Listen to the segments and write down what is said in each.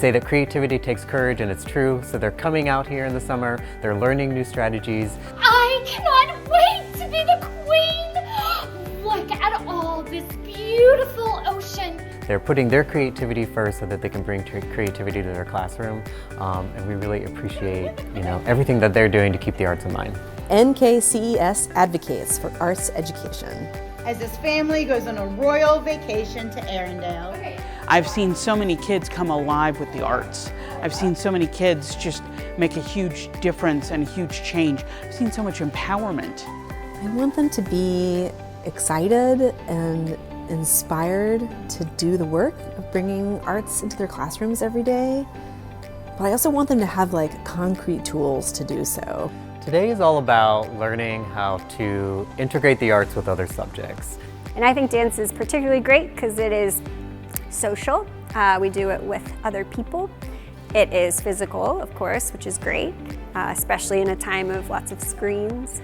say that creativity takes courage, and it's true. So they're coming out here in the summer, they're learning new strategies. I cannot wait to be the queen! Look at all this beautiful ocean. They're putting their creativity first so that they can bring creativity to their classroom, and we really appreciate, everything that they're doing to keep the arts in mind. NKCES advocates for arts education. As this family goes on a royal vacation to Arendelle. I've seen so many kids come alive with the arts. I've seen so many kids just make a huge difference and a huge change. I've seen so much empowerment. I want them to be excited and inspired to do the work of bringing arts into their classrooms every day. But I also want them to have concrete tools to do so. Today is all about learning how to integrate the arts with other subjects. And I think dance is particularly great because it is social. We do it with other people. It is physical, of course, which is great, especially in a time of lots of screens.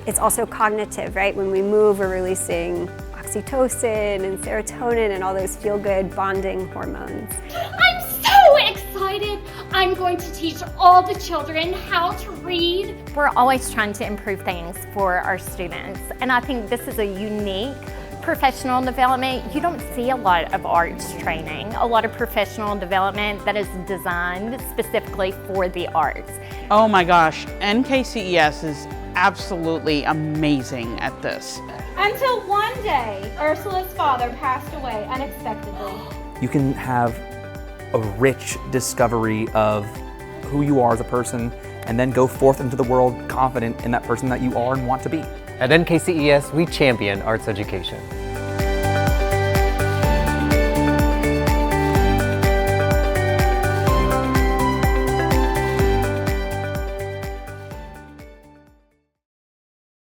It's also cognitive, right? When we move, we're releasing oxytocin and serotonin and all those feel-good bonding hormones. I'm so excited! I'm going to teach all the children how to read. We're always trying to improve things for our students, and I think this is a unique professional development. You don't see a lot of arts training, a lot of professional development that is designed specifically for the arts. Oh my gosh, NKCES is absolutely amazing at this. Until one day, Ursula's father passed away unexpectedly. You can have a rich discovery of who you are as a person and then go forth into the world confident in that person that you are and want to be. At NKCES, we champion arts education.